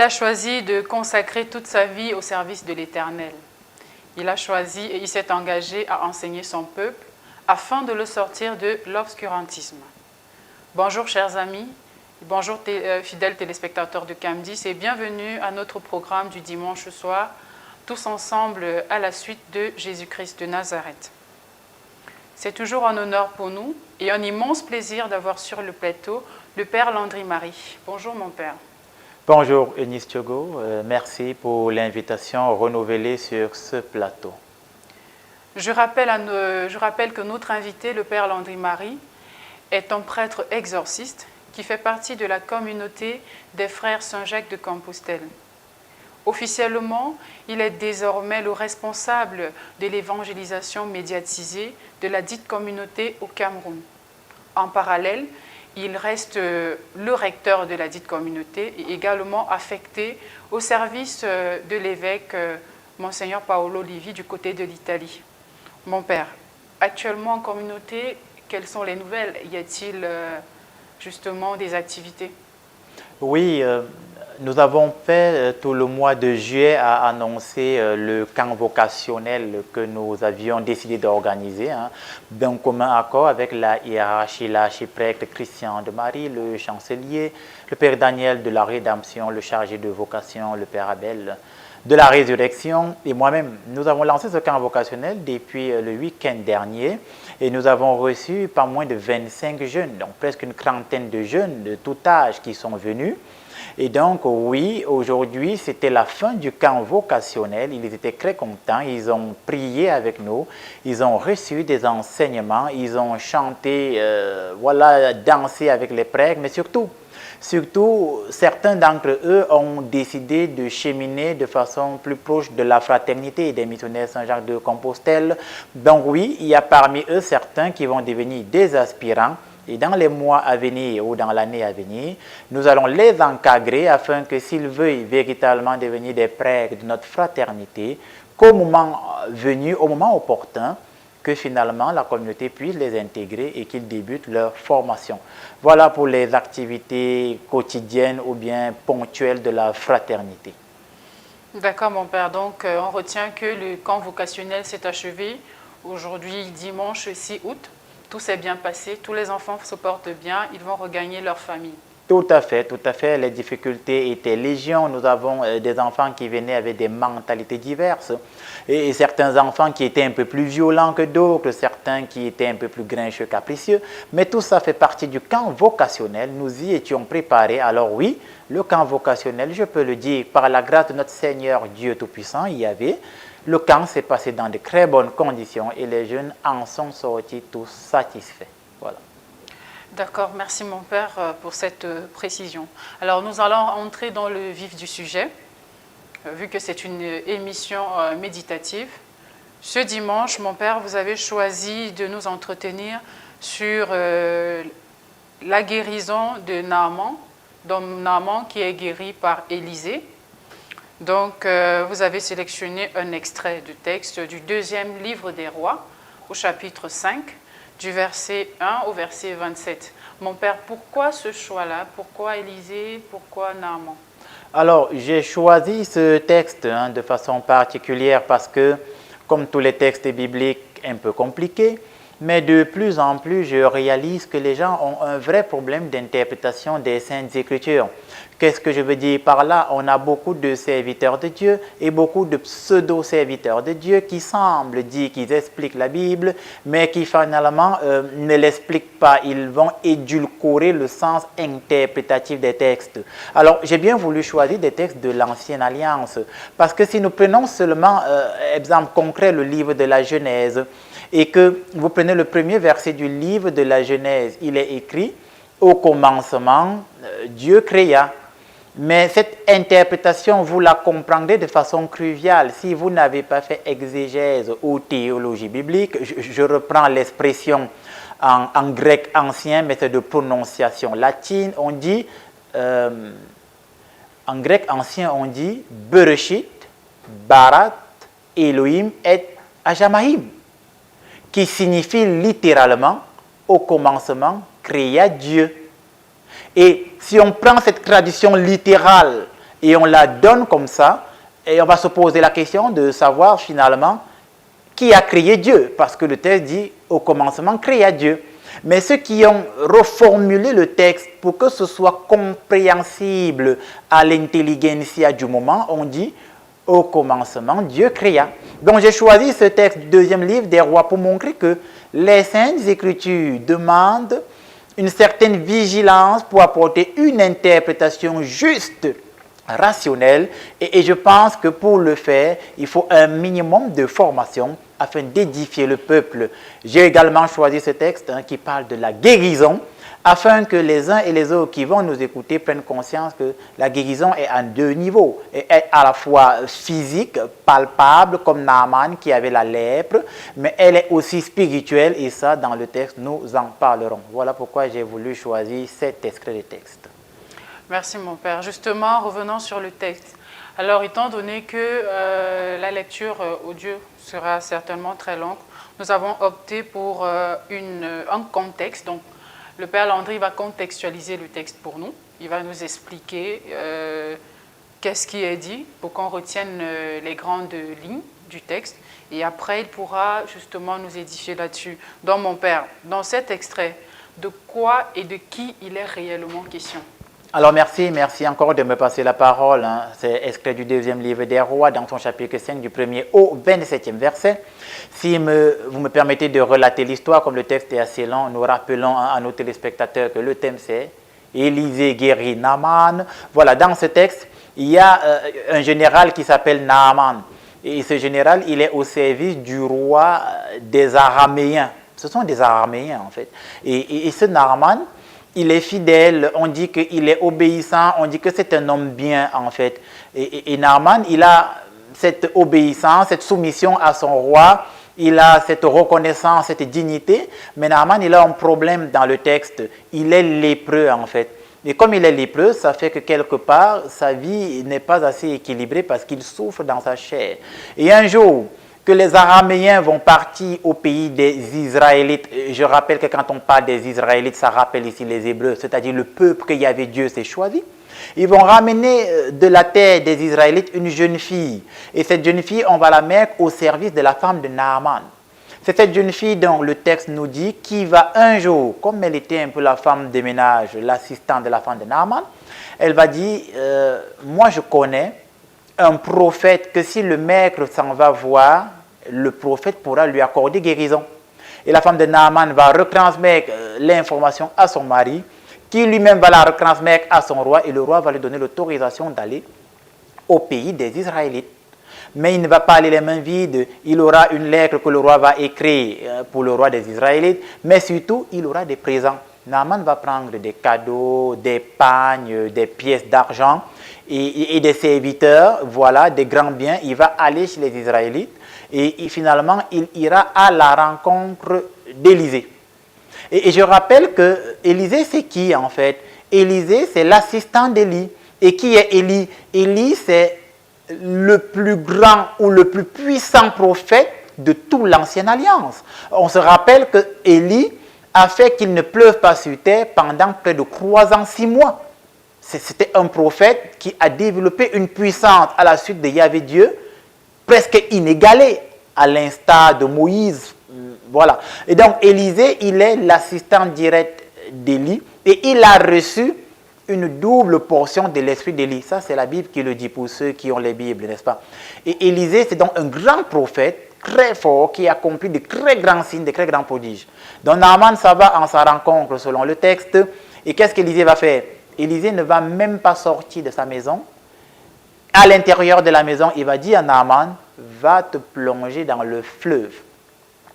a choisi de consacrer toute sa vie au service de l'Éternel. Il a choisi et il s'est engagé à enseigner son peuple afin de le sortir de l'obscurantisme. Bonjour chers amis, bonjour fidèles téléspectateurs de Camdis et bienvenue à notre programme du dimanche soir, tous ensemble à la suite de Jésus-Christ de Nazareth. C'est toujours un honneur pour nous et un immense plaisir d'avoir sur le plateau le Père Landry-Marie. Bonjour mon Père. Bonjour Eunice Thiogo, merci pour l'invitation renouvelée sur ce plateau. Je rappelle que notre invité, le Père Landry-Marie, est un prêtre exorciste qui fait partie de la communauté des frères Saint-Jacques de Compostelle. Officiellement, il est désormais le responsable de l'évangélisation médiatisée de la dite communauté au Cameroun. En parallèle, il reste le recteur de la dite communauté et également affecté au service de l'évêque Monseigneur Paolo Livi du côté de l'Italie. Mon Père, actuellement en communauté, quelles sont les nouvelles? Y a-t-il justement des activités? Oui, nous avons fait tout le mois de juillet à annoncer le camp vocationnel que nous avions décidé d'organiser, d'un commun accord avec la hiérarchie, l'archiprêtre Christian de Marie, le chancelier, le Père Daniel de la Rédemption, le chargé de vocation, le Père Abel de la Résurrection et moi-même. Nous avons lancé ce camp vocationnel depuis le week-end dernier et nous avons reçu pas moins de 25 jeunes, donc presque une trentaine de jeunes de tout âge qui sont venus. Et donc, oui, aujourd'hui, c'était la fin du camp vocationnel. Ils étaient très contents. Ils ont prié avec nous. Ils ont reçu des enseignements. Ils ont chanté, dansé avec les prêtres. Mais surtout, certains d'entre eux ont décidé de cheminer de façon plus proche de la fraternité des missionnaires Saint-Jacques de Compostelle. Donc, oui, il y a parmi eux certains qui vont devenir des aspirants. Et dans les mois à venir ou dans l'année à venir, nous allons les encadrer afin que s'ils veulent véritablement devenir des prêtres de notre fraternité, qu'au moment venu, au moment opportun, que finalement la communauté puisse les intégrer et qu'ils débutent leur formation. Voilà pour les activités quotidiennes ou bien ponctuelles de la fraternité. D'accord mon Père, donc on retient que le camp vocationnel s'est achevé aujourd'hui dimanche 6 août. Tout s'est bien passé, tous les enfants se portent bien, ils vont regagner leur famille. Tout à fait. Les difficultés étaient légion. Nous avons des enfants qui venaient avec des mentalités diverses et certains enfants qui étaient un peu plus violents que d'autres, certains qui étaient un peu plus grincheux, capricieux. Mais tout ça fait partie du camp vocationnel. Nous y étions préparés. Alors oui, le camp vocationnel, je peux le dire, par la grâce de notre Seigneur Dieu Tout-Puissant, il y avait. Le camp s'est passé dans de très bonnes conditions et les jeunes en sont sortis tous satisfaits. Voilà. D'accord, merci mon Père pour cette précision. Alors nous allons entrer dans le vif du sujet, vu que c'est une émission méditative. Ce dimanche, mon Père, vous avez choisi de nous entretenir sur la guérison de Naaman, d'homme Naaman qui est guéri par Élisée. Donc, vous avez sélectionné un extrait du texte du deuxième livre des rois, au chapitre 5, du verset 1 au verset 27. Mon Père, pourquoi ce choix-là? Pourquoi Élisée? Pourquoi Naaman? Alors, j'ai choisi ce texte de façon particulière parce que, comme tous les textes bibliques un peu compliqués, mais de plus en plus, je réalise que les gens ont un vrai problème d'interprétation des Saintes Écritures. Qu'est-ce que je veux dire par là? On a beaucoup de serviteurs de Dieu et beaucoup de pseudo-serviteurs de Dieu qui semblent dire qu'ils expliquent la Bible, mais qui finalement ne l'expliquent pas. Ils vont édulcorer le sens interprétatif des textes. Alors, j'ai bien voulu choisir des textes de l'Ancienne Alliance, parce que si nous prenons seulement, exemple concret, le livre de la Genèse, et que vous prenez le premier verset du livre de la Genèse, il est écrit « Au commencement, Dieu créa ». Mais cette interprétation, vous la comprendrez de façon cruviale. Si vous n'avez pas fait exégèse ou théologie biblique, je reprends l'expression en grec ancien, mais c'est de prononciation latine, on dit, en grec ancien, on dit « Bereshit, Barat, Elohim et Ajamahim », qui signifie littéralement « au commencement, créa Dieu ». Et si on prend cette traduction littérale et on la donne comme ça, et on va se poser la question de savoir finalement qui a créé Dieu, parce que le texte dit au commencement créa Dieu. Mais ceux qui ont reformulé le texte pour que ce soit compréhensible à l'intelligentsia du moment, on dit au commencement Dieu créa. Donc j'ai choisi ce texte du deuxième livre des rois pour montrer que les Saintes Écritures demandent une certaine vigilance pour apporter une interprétation juste, rationnelle, et je pense que pour le faire, il faut un minimum de formation afin d'édifier le peuple. J'ai également choisi ce texte qui parle de la guérison, afin que les uns et les autres qui vont nous écouter prennent conscience que la guérison est à deux niveaux, et est à la fois physique, palpable, comme Naaman qui avait la lèpre, mais elle est aussi spirituelle, et ça, dans le texte, nous en parlerons. Voilà pourquoi j'ai voulu choisir cet extrait de texte. Merci mon Père. Justement, revenons sur le texte. Alors, étant donné que la lecture audio sera certainement très longue, nous avons opté pour un contexte. Donc, le Père Landry va contextualiser le texte pour nous. Il va nous expliquer qu'est-ce qui est dit pour qu'on retienne les grandes lignes du texte. Et après, il pourra justement nous édifier là-dessus. Donc, mon Père, dans cet extrait, de quoi et de qui il est réellement question? Alors merci encore de me passer la parole. C'est extrait du deuxième livre des rois, dans son chapitre 5, du 1er au 27e verset. Si vous me permettez de relater l'histoire, comme le texte est assez long, nous rappelons à nos téléspectateurs que le thème c'est Élisée guérit Naaman. Voilà, dans ce texte, il y a un général qui s'appelle Naaman. Et ce général, il est au service du roi des Araméens. Ce sont des Araméens en fait. Et ce Naaman, il est fidèle, on dit qu'il est obéissant, on dit que c'est un homme bien en fait. Et Naaman, il a cette obéissance, cette soumission à son roi, il a cette reconnaissance, cette dignité, mais Naaman, il a un problème dans le texte, il est lépreux en fait. Et comme il est lépreux, ça fait que quelque part, sa vie n'est pas assez équilibrée parce qu'il souffre dans sa chair. Et un jour, que les Araméens vont partir au pays des Israélites. Je rappelle que quand on parle des Israélites, ça rappelle ici les Hébreux, c'est-à-dire le peuple que Yahvé Dieu s'est choisi. Ils vont ramener de la terre des Israélites une jeune fille. Et cette jeune fille, on va la mettre au service de la femme de Naaman. C'est cette jeune fille dont le texte nous dit qui va un jour, comme elle était un peu la femme de ménage, l'assistante de la femme de Naaman, elle va dire, moi je connais un prophète que si le maître s'en va voir, le prophète pourra lui accorder guérison. Et la femme de Naaman va retransmettre l'information à son mari, qui lui-même va la retransmettre à son roi, et le roi va lui donner l'autorisation d'aller au pays des Israélites. Mais il ne va pas aller les mains vides, il aura une lettre que le roi va écrire pour le roi des Israélites, mais surtout, il aura des présents. Naaman va prendre des cadeaux, des pagnes, des pièces d'argent, et des serviteurs, voilà, des grands biens. Il va aller chez les Israélites et finalement, il ira à la rencontre d'Élisée. Et je rappelle que Élisée, c'est qui en fait? Élisée, c'est l'assistant d'Élie. Et qui est Élie? Élie, c'est le plus grand ou le plus puissant prophète de toute l'ancienne alliance. On se rappelle que Élie a fait qu'il ne pleuve pas sur terre pendant près de 3 ans, 6 mois. C'était un prophète qui a développé une puissance à la suite de Yahvé Dieu, presque inégalée, à l'instar de Moïse. Voilà. Et donc, Élisée, il est l'assistant direct d'Élie, et il a reçu une double portion de l'esprit d'Élie. Ça, c'est la Bible qui le dit pour ceux qui ont les Bibles, n'est-ce pas? Et Élisée, c'est donc un grand prophète, très fort, qui a accompli de très grands signes, de très grands prodiges. Donc, Naaman, ça va en sa rencontre, selon le texte. Et qu'est-ce qu'Élisée va faire? Élisée ne va même pas sortir de sa maison. À l'intérieur de la maison, il va dire à Naaman, va te plonger dans le fleuve.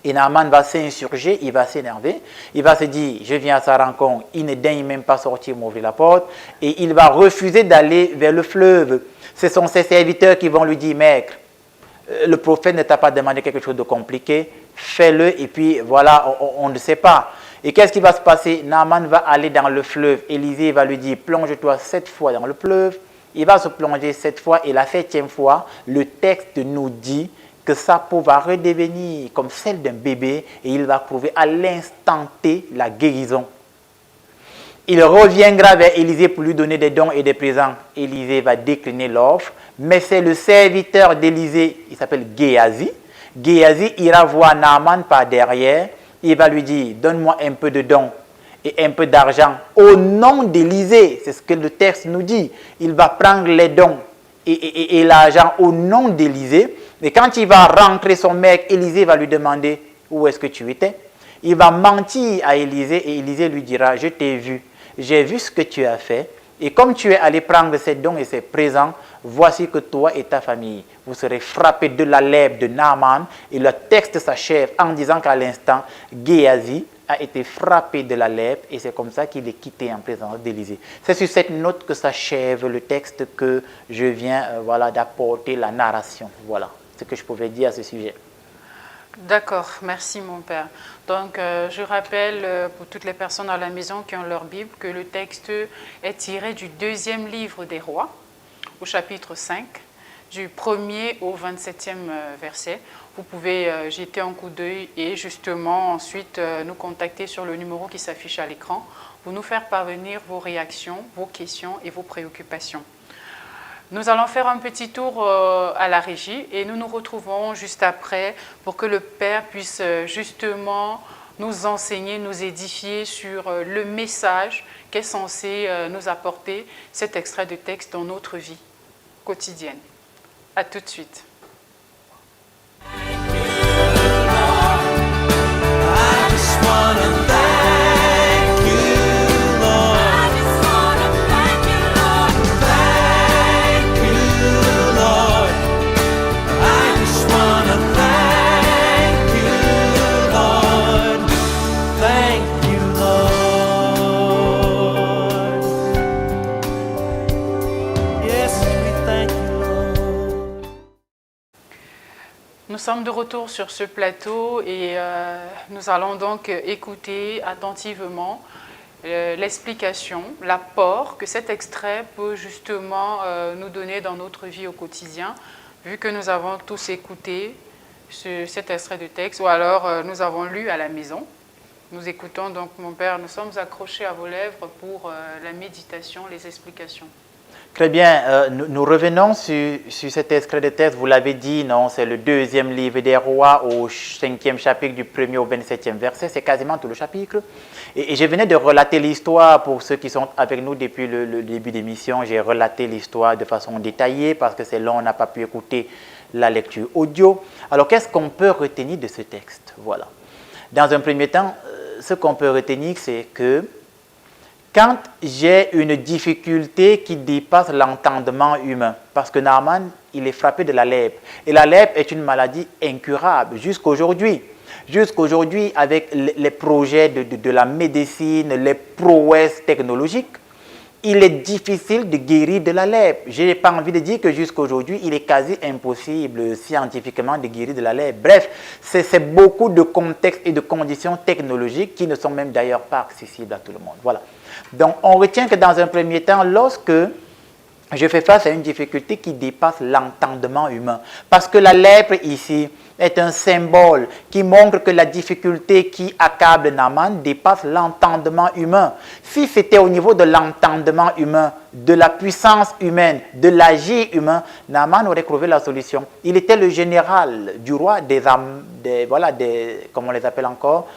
Et Naaman va s'insurger, il va s'énerver, il va se dire, je viens à sa rencontre, il ne daigne même pas sortir, m'ouvrir la porte, et il va refuser d'aller vers le fleuve. Ce sont ses serviteurs qui vont lui dire, maître, le prophète ne t'a pas demandé quelque chose de compliqué, fais-le, et puis voilà, on ne sait pas. Et qu'est-ce qui va se passer? Naaman va aller dans le fleuve. Élisée va lui dire, plonge-toi 7 fois dans le fleuve. Il va se plonger 7 fois, et la 7e fois, le texte nous dit que sa peau va redevenir comme celle d'un bébé, et il va trouver à l'instant T la guérison. Il reviendra vers Élisée pour lui donner des dons et des présents. Élisée va décliner l'offre, mais c'est le serviteur d'Élisée, il s'appelle Géasi. Géasi ira voir Naaman par derrière, il va lui dire, donne-moi un peu de dons et un peu d'argent au nom d'Élisée. C'est ce que le texte nous dit. Il va prendre les dons et l'argent au nom d'Élisée. Et quand il va rentrer son mec, Élisée va lui demander, où est-ce que tu étais? Il va mentir à Élisée et Élisée lui dira, je t'ai vu, j'ai vu ce que tu as fait. Et comme tu es allé prendre ces dons et ces présents, voici que toi et ta famille, vous serez frappés de la lèpre de Naaman. Et le texte s'achève en disant qu'à l'instant, Géasi a été frappé de la lèpre et c'est comme ça qu'il est quitté en présence d'Élisée. C'est sur cette note que s'achève le texte que je viens d'apporter la narration. Voilà ce que je pouvais dire à ce sujet. D'accord, merci mon père. Donc je rappelle pour toutes les personnes à la maison qui ont leur Bible que le texte est tiré du 2e livre des Rois, au chapitre 5, du 1er au 27e verset. Vous pouvez jeter un coup d'œil et justement ensuite nous contacter sur le numéro qui s'affiche à l'écran pour nous faire parvenir vos réactions, vos questions et vos préoccupations. Nous allons faire un petit tour à la régie et nous nous retrouvons juste après pour que le Père puisse justement nous enseigner, nous édifier sur le message qu'est censé nous apporter cet extrait de texte dans notre vie quotidienne. À tout de suite. Nous sommes de retour sur ce plateau et nous allons donc écouter attentivement l'explication, l'apport que cet extrait peut justement nous donner dans notre vie au quotidien, vu que nous avons tous écouté cet extrait de texte ou alors nous avons lu à la maison. Nous écoutons donc mon père, nous sommes accrochés à vos lèvres pour la méditation, les explications. Très bien, nous revenons sur cet extrait de texte, vous l'avez dit, non, c'est le 2e livre des Rois au 5e chapitre du 1er au 27e verset, c'est quasiment tout le chapitre. Et je venais de relater l'histoire pour ceux qui sont avec nous depuis le début d'émission, j'ai relaté l'histoire de façon détaillée parce que c'est long, on n'a pas pu écouter la lecture audio. Alors qu'est-ce qu'on peut retenir de ce texte? Voilà. Dans un premier temps, ce qu'on peut retenir, c'est que quand j'ai une difficulté qui dépasse l'entendement humain, parce que Naaman, il est frappé de la lèpre, et la lèpre est une maladie incurable jusqu'aujourd'hui. Jusqu'aujourd'hui, avec les projets de la médecine, les prouesses technologiques, il est difficile de guérir de la lèpre. Je n'ai pas envie de dire que jusqu'aujourd'hui, il est quasi impossible scientifiquement de guérir de la lèpre. Bref, c'est beaucoup de contextes et de conditions technologiques qui ne sont même d'ailleurs pas accessibles à tout le monde. Voilà. Donc, on retient que dans un premier temps, lorsque je fais face à une difficulté qui dépasse l'entendement humain, parce que la lèpre ici est un symbole qui montre que la difficulté qui accable Naaman dépasse l'entendement humain. Si c'était au niveau de l'entendement humain, de la puissance humaine, de l'agir humain, Naaman aurait trouvé la solution. Il était le général du roi comment on les appelle encore,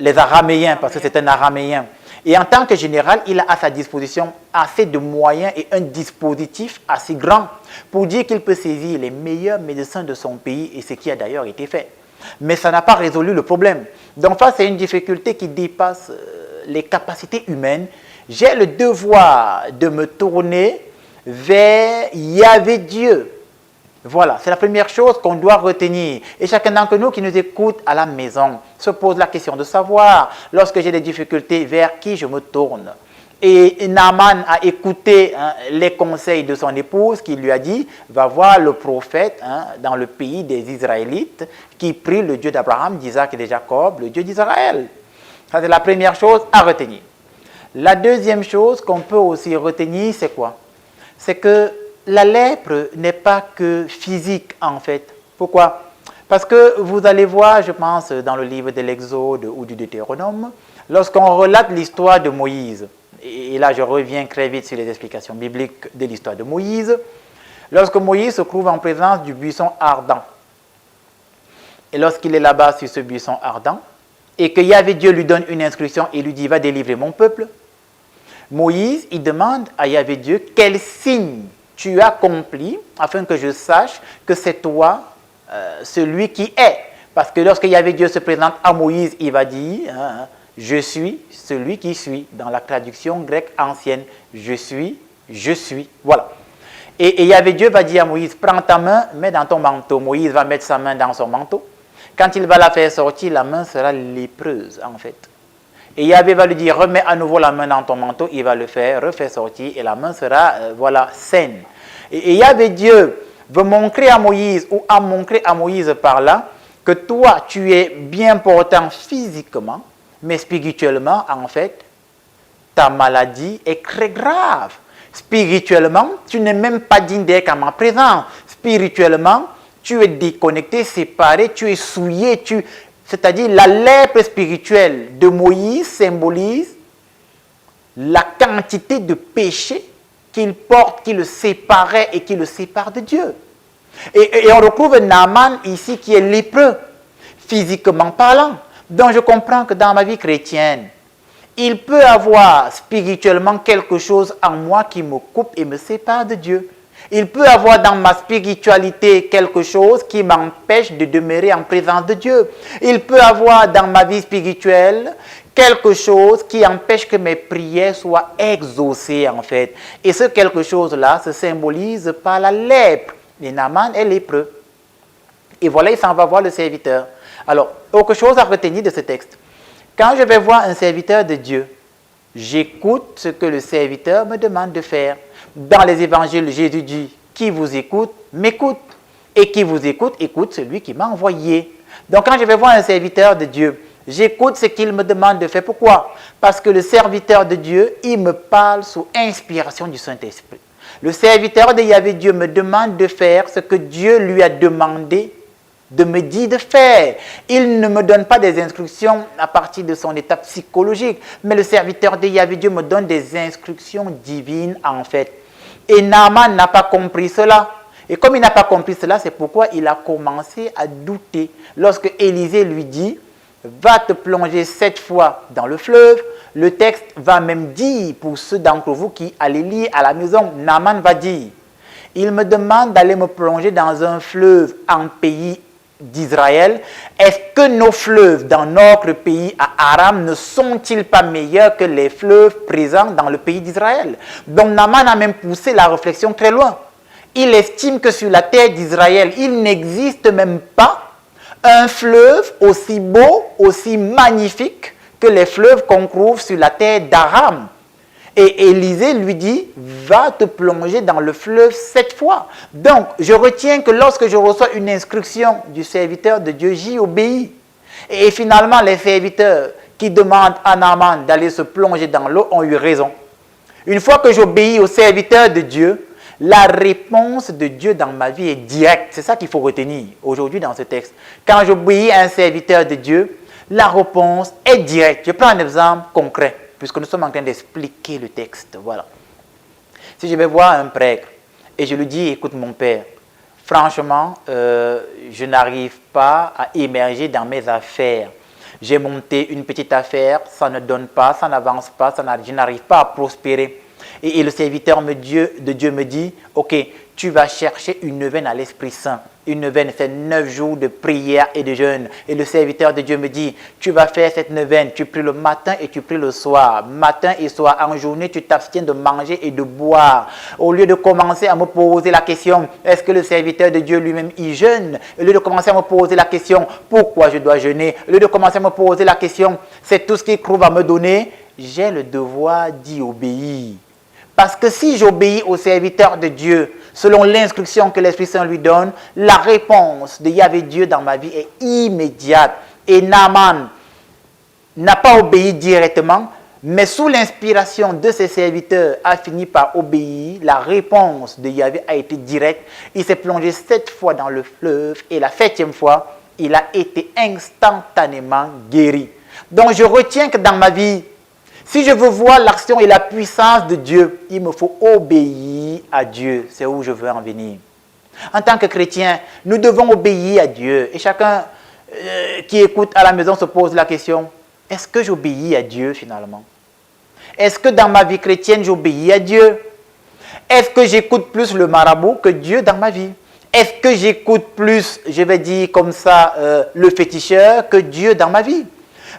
les Araméens, parce que c'est un Araméen. Et en tant que général, il a à sa disposition assez de moyens et un dispositif assez grand pour dire qu'il peut saisir les meilleurs médecins de son pays et ce qui a d'ailleurs été fait. Mais ça n'a pas résolu le problème. Donc face à une difficulté qui dépasse les capacités humaines, j'ai le devoir de me tourner vers Yahvé Dieu. Voilà, c'est la première chose qu'on doit retenir. Et chacun d'entre nous qui nous écoute à la maison se pose la question de savoir, lorsque j'ai des difficultés, vers qui je me tourne. Et Naaman a écouté les conseils de son épouse qui lui a dit, va voir le prophète dans le pays des Israélites qui prie le Dieu d'Abraham, d'Isaac et de Jacob, le Dieu d'Israël. Ça, c'est la première chose à retenir. La deuxième chose qu'on peut aussi retenir, c'est quoi? C'est que la lèpre n'est pas que physique en fait. Pourquoi? Parce que vous allez voir, je pense, dans le livre de l'Exode ou du Deutéronome, lorsqu'on relate l'histoire de Moïse et là je reviens très vite sur les explications bibliques de l'histoire de Moïse, lorsque Moïse se trouve en présence du buisson ardent, et lorsqu'il est là-bas sur ce buisson ardent, et que Yahvé Dieu lui donne une instruction et lui dit « va délivrer mon peuple », Moïse, il demande à Yahvé Dieu « quel signe tu as accompli afin que je sache que c'est toi celui qui est ». Parce que lorsque Yahvé Dieu se présente à Moïse, il va dire « je suis celui qui suis ». Dans la traduction grecque ancienne, « je suis ». Voilà. Et Yahvé Dieu va dire à Moïse « prends ta main, mets dans ton manteau ». Moïse va mettre sa main dans son manteau. Quand il va la faire sortir, la main sera lépreuse en fait. Et Yahvé va lui dire, remets à nouveau la main dans ton manteau, il va le faire, refait sortir, et la main sera, voilà, saine. Et Yahvé Dieu veut montrer à Moïse, ou a montré à Moïse par là, que toi, tu es bien portant physiquement, mais spirituellement, en fait, ta maladie est très grave. Spirituellement, tu n'es même pas digne d'être à ma présence. Spirituellement, tu es déconnecté, séparé, tu es souillé, c'est-à-dire la lèpre spirituelle de Moïse symbolise la quantité de péché qu'il porte, qui le séparait et qui le sépare de Dieu. Et on retrouve Naaman ici qui est lépreux, physiquement parlant. Donc je comprends que dans ma vie chrétienne, il peut avoir spirituellement quelque chose en moi qui me coupe et me sépare de Dieu. Il peut avoir dans ma spiritualité quelque chose qui m'empêche de demeurer en présence de Dieu. Il peut avoir dans ma vie spirituelle quelque chose qui empêche que mes prières soient exaucées en fait. Et ce quelque chose-là se symbolise par la lèpre. Et Naaman est lépreux. Et voilà, il s'en va voir le serviteur. Alors, autre chose à retenir de ce texte. Quand je vais voir un serviteur de Dieu, j'écoute ce que le serviteur me demande de faire. Dans les évangiles, Jésus dit, qui vous écoute, m'écoute. Et qui vous écoute, écoute celui qui m'a envoyé. Donc quand je vais voir un serviteur de Dieu, j'écoute ce qu'il me demande de faire. Pourquoi? Parce que le serviteur de Dieu, il me parle sous inspiration du Saint-Esprit. Le serviteur de Yahvé Dieu me demande de faire ce que Dieu lui a demandé de me dire de faire. Il ne me donne pas des instructions à partir de son état psychologique, mais le serviteur de Yahvé Dieu me donne des instructions divines en fait. Et Naaman n'a pas compris cela. Et comme il n'a pas compris cela, c'est pourquoi il a commencé à douter. Lorsque Élisée lui dit, va te plonger 7 fois dans le fleuve, le texte va même dire, pour ceux d'entre vous qui allez lire à la maison, Naaman va dire, il me demande d'aller me plonger dans un fleuve en pays d'Israël. Est-ce que nos fleuves dans notre pays à Aram ne sont-ils pas meilleurs que les fleuves présents dans le pays d'Israël? Donc Naaman a même poussé la réflexion très loin. Il estime que sur la terre d'Israël, il n'existe même pas un fleuve aussi beau, aussi magnifique que les fleuves qu'on trouve sur la terre d'Aram. Et Élisée lui dit, va te plonger dans le fleuve 7 fois. Donc, je retiens que lorsque je reçois une instruction du serviteur de Dieu, j'y obéis. Et finalement, les serviteurs qui demandent à Naaman d'aller se plonger dans l'eau ont eu raison. Une fois que j'obéis au serviteur de Dieu, la réponse de Dieu dans ma vie est directe. C'est ça qu'il faut retenir aujourd'hui dans ce texte. Quand j'obéis à un serviteur de Dieu, la réponse est directe. Je prends un exemple concret, puisque nous sommes en train d'expliquer le texte. Voilà. Si je vais voir un prêtre et je lui dis, écoute mon père, franchement, je n'arrive pas à émerger dans mes affaires. J'ai monté une petite affaire, ça ne donne pas, ça n'avance pas, je n'arrive pas à prospérer. Et le serviteur de Dieu me dit, ok, tu vas chercher une neuvaine à l'Esprit Saint. Une neuvaine, c'est 9 jours de prière et de jeûne. Et le serviteur de Dieu me dit, tu vas faire cette neuvaine, tu pries le matin et tu pries le soir. Matin et soir, en journée, tu t'abstiens de manger et de boire. Au lieu de commencer à me poser la question, est-ce que le serviteur de Dieu lui-même y jeûne? Au lieu de commencer à me poser la question, pourquoi je dois jeûner? Au lieu de commencer à me poser la question, c'est tout ce qu'il trouve à me donner, j'ai le devoir d'y obéir. Parce que si j'obéis au serviteur de Dieu, selon l'instruction que l'Esprit Saint lui donne, la réponse de Yahvé Dieu dans ma vie est immédiate. Et Naaman n'a pas obéi directement, mais sous l'inspiration de ses serviteurs a fini par obéir. La réponse de Yahvé a été directe. Il s'est plongé 7 fois dans le fleuve et la 7e fois, il a été instantanément guéri. Donc je retiens que dans ma vie, Si je veux voir l'action et la puissance de Dieu, il me faut obéir à Dieu. C'est où je veux en venir. En tant que chrétien, nous devons obéir à Dieu. Et chacun qui écoute à la maison se pose la question, est-ce que j'obéis à Dieu finalement? Est-ce que dans ma vie chrétienne, j'obéis à Dieu? Est-ce que j'écoute plus le marabout que Dieu dans ma vie? Est-ce que j'écoute plus, je vais dire comme ça, le féticheur que Dieu dans ma vie?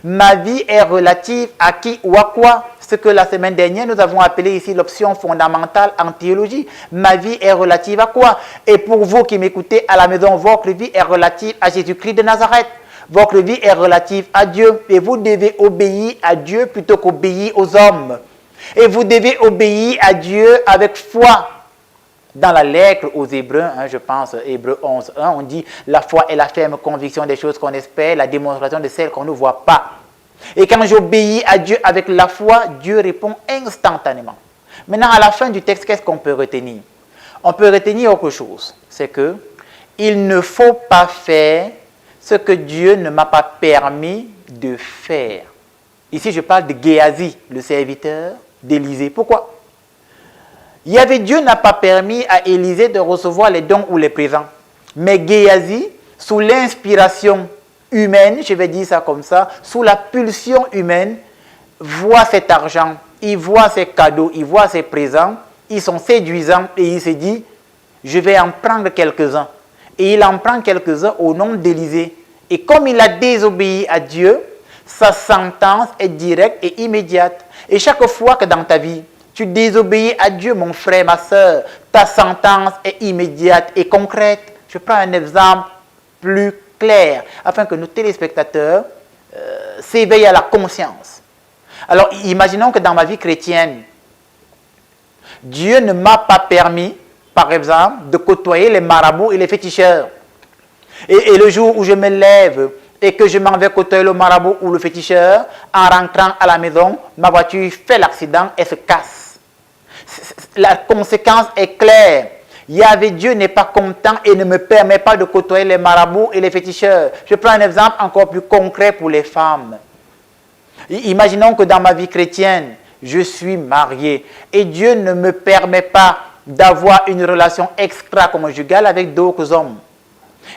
Ma vie est relative à qui ou à quoi? Ce que la semaine dernière, nous avons appelé ici l'option fondamentale en théologie. Ma vie est relative à quoi? Et pour vous qui m'écoutez à la maison, votre vie est relative à Jésus-Christ de Nazareth. Votre vie est relative à Dieu. Et vous devez obéir à Dieu plutôt qu'obéir aux hommes. Et vous devez obéir à Dieu avec foi. Dans la lettre aux Hébreux, je pense, Hébreux 11, 1, on dit « La foi est la ferme conviction des choses qu'on espère, la démonstration de celles qu'on ne voit pas. » Et quand j'obéis à Dieu avec la foi, Dieu répond instantanément. Maintenant, à la fin du texte, qu'est-ce qu'on peut retenir? On peut retenir autre chose. C'est que il ne faut pas faire ce que Dieu ne m'a pas permis de faire. Ici, je parle de Géasi, le serviteur d'Élisée. Pourquoi? Dieu n'a pas permis à Élisée de recevoir les dons ou les présents. Mais Géasi, sous l'inspiration humaine, je vais dire ça comme ça, sous la pulsion humaine, voit cet argent, il voit ces cadeaux, il voit ces présents, ils sont séduisants et il se dit, je vais en prendre quelques-uns. Et il en prend quelques-uns au nom d'Élisée. Et comme il a désobéi à Dieu, sa sentence est directe et immédiate. Et chaque fois que dans ta vie, tu désobéis à Dieu, mon frère, ma soeur, ta sentence est immédiate et concrète. Je prends un exemple plus clair, afin que nos téléspectateurs s'éveillent à la conscience. Alors, imaginons que dans ma vie chrétienne, Dieu ne m'a pas permis, par exemple, de côtoyer les marabouts et les féticheurs. Et le jour où je me lève et que je m'en vais côtoyer le marabout ou le féticheur, en rentrant à la maison, ma voiture fait l'accident et se casse. La conséquence est claire. Dieu n'est pas content et ne me permet pas de côtoyer les marabouts et les féticheurs. Je prends un exemple encore plus concret pour les femmes. Imaginons que dans ma vie chrétienne, je suis marié et Dieu ne me permet pas d'avoir une relation extra-conjugale avec d'autres hommes.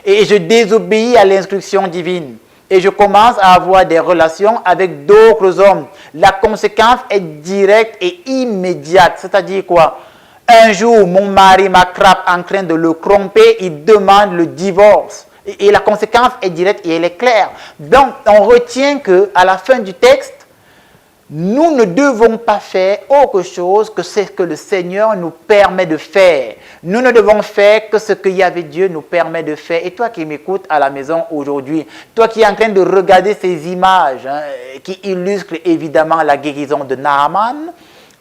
Et je désobéis à l'instruction divine. Et je commence à avoir des relations avec d'autres hommes. La conséquence est directe et immédiate. C'est-à-dire quoi? Un jour, mon mari m'attrape en train de le tromper, il demande le divorce. Et la conséquence est directe et elle est claire. Donc, on retient qu'à la fin du texte, nous ne devons pas faire autre chose que ce que le Seigneur nous permet de faire. Nous ne devons faire que ce que Dieu nous permet de faire. Et toi qui m'écoutes à la maison aujourd'hui, toi qui es en train de regarder ces images qui illustrent évidemment la guérison de Naaman,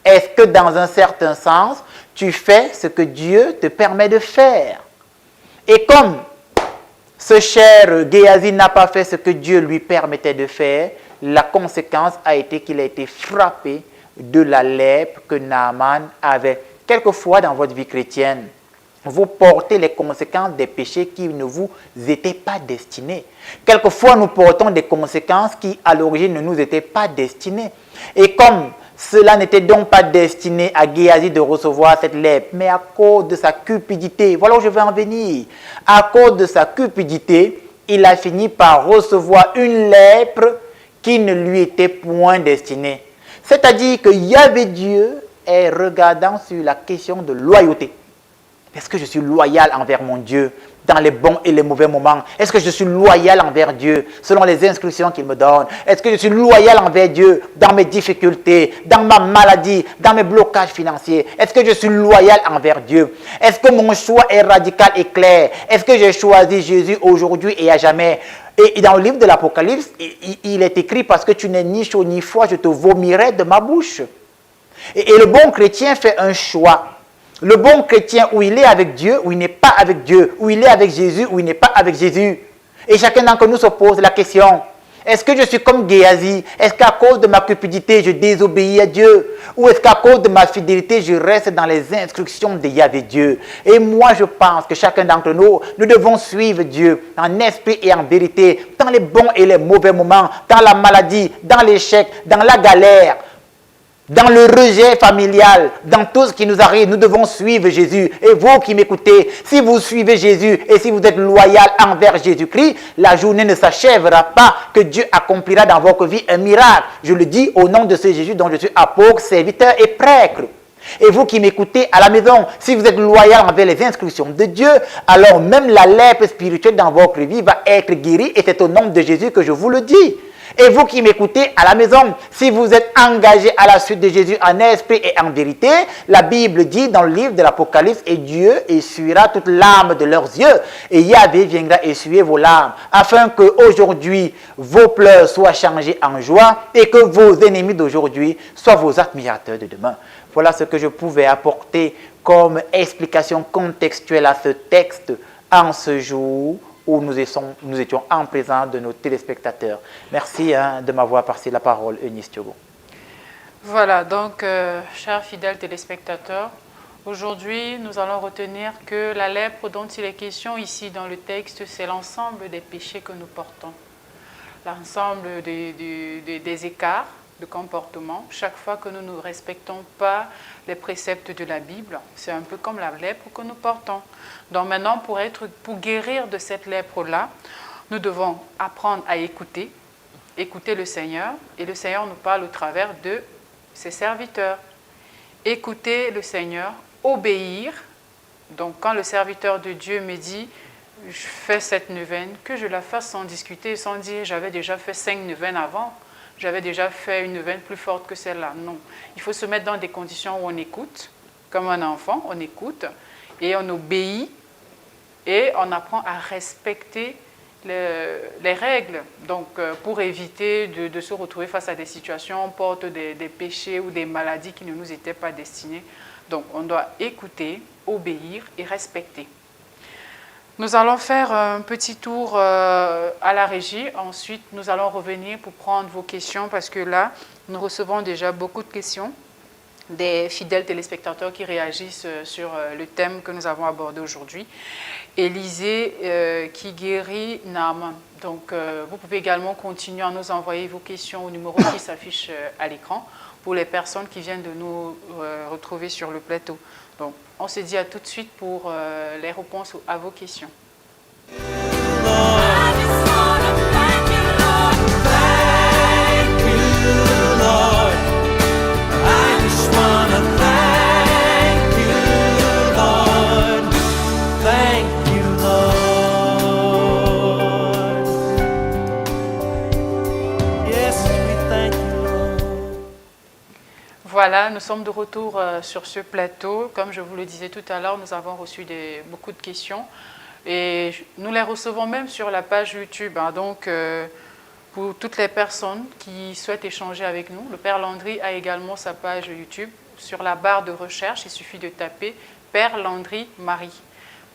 est-ce que dans un certain sens, tu fais ce que Dieu te permet de faire? Et comme ce cher Géasi n'a pas fait ce que Dieu lui permettait de faire, la conséquence a été qu'il a été frappé de la lèpre que Naaman avait. Quelquefois dans votre vie chrétienne, vous portez les conséquences des péchés qui ne vous étaient pas destinés. Quelquefois, nous portons des conséquences qui, à l'origine, ne nous étaient pas destinées. Et comme cela n'était donc pas destiné à Géasi de recevoir cette lèpre, mais à cause de sa cupidité, voilà où je veux en venir, à cause de sa cupidité, il a fini par recevoir une lèpre qui ne lui était point destiné. C'est-à-dire que Dieu est regardant sur la question de loyauté. Est-ce que je suis loyal envers mon Dieu dans les bons et les mauvais moments? Est-ce que je suis loyal envers Dieu selon les instructions qu'il me donne? Est-ce que je suis loyal envers Dieu dans mes difficultés, dans ma maladie, dans mes blocages financiers? Est-ce que je suis loyal envers Dieu? Est-ce que mon choix est radical et clair? Est-ce que j'ai choisi Jésus aujourd'hui et à jamais? Et dans le livre de l'Apocalypse, il est écrit « Parce que tu n'es ni chaud ni froid, je te vomirai de ma bouche. » Et le bon chrétien fait un choix. Le bon chrétien, où il est avec Dieu, où il n'est pas avec Dieu, où il est avec Jésus, où il n'est pas avec Jésus. Et chacun d'entre nous se pose la question, est-ce que je suis comme Géasi? Est-ce qu'à cause de ma cupidité, je désobéis à Dieu? Ou est-ce qu'à cause de ma fidélité, je reste dans les instructions de Yahvé Dieu? Et moi, je pense que chacun d'entre nous, nous devons suivre Dieu en esprit et en vérité, dans les bons et les mauvais moments, dans la maladie, dans l'échec, dans la galère. dans le rejet familial, dans tout ce qui nous arrive, nous devons suivre Jésus. Et vous qui m'écoutez, si vous suivez Jésus et si vous êtes loyal envers Jésus-Christ, la journée ne s'achèvera pas que Dieu accomplira dans votre vie un miracle. Je le dis au nom de ce Jésus dont je suis apôtre, serviteur et prêtre. Et vous qui m'écoutez à la maison, si vous êtes loyal envers les instructions de Dieu, alors même la lèpre spirituelle dans votre vie va être guérie et c'est au nom de Jésus que je vous le dis. Et vous qui m'écoutez à la maison, si vous êtes engagé à la suite de Jésus en esprit et en vérité, la Bible dit dans le livre de l'Apocalypse, et Dieu essuiera toutes larmes de leurs yeux, et Yahvé viendra essuyer vos larmes, afin que aujourd'hui vos pleurs soient changés en joie, et que vos ennemis d'aujourd'hui soient vos admirateurs de demain. Voilà ce que je pouvais apporter comme explication contextuelle à ce texte en ce jour où nous étions en présence de nos téléspectateurs. Merci de m'avoir passé la parole, Eunice Thiogo. Voilà, donc, chers fidèles téléspectateurs, aujourd'hui, nous allons retenir que la lèpre dont il est question ici dans le texte, c'est l'ensemble des péchés que nous portons. L'ensemble des écarts de comportement. Chaque fois que nous ne respectons pas les préceptes de la Bible, c'est un peu comme la lèpre que nous portons. Donc maintenant, pour guérir de cette lèpre-là, nous devons apprendre à écouter le Seigneur, et le Seigneur nous parle au travers de ses serviteurs. Écouter le Seigneur, obéir. Donc quand le serviteur de Dieu me dit, je fais cette neuvaine, que je la fasse sans discuter, sans dire, j'avais déjà fait 5 neuvaines avant, j'avais déjà fait une neuvaine plus forte que celle-là. Non, il faut se mettre dans des conditions où on écoute, comme un enfant, on écoute, et on obéit, et on apprend à respecter les règles, donc pour éviter de se retrouver face à des situations, on porte des péchés ou des maladies qui ne nous étaient pas destinées. Donc on doit écouter, obéir et respecter. Nous allons faire un petit tour à la régie, ensuite nous allons revenir pour prendre vos questions parce que là, nous recevons déjà beaucoup de questions des fidèles téléspectateurs qui réagissent sur le thème que nous avons abordé aujourd'hui. Élisée qui guérit Naaman. Donc, vous pouvez également continuer à nous envoyer vos questions au numéro qui s'affiche à l'écran pour les personnes qui viennent de nous retrouver sur le plateau. Donc, on se dit à tout de suite pour les réponses à vos questions. Voilà, nous sommes de retour sur ce plateau. Comme je vous le disais tout à l'heure, nous avons reçu beaucoup de questions et nous les recevons même sur la page YouTube. Donc, pour toutes les personnes qui souhaitent échanger avec nous, le Père Landry a également sa page YouTube. Sur la barre de recherche, il suffit de taper Père Landry Marie.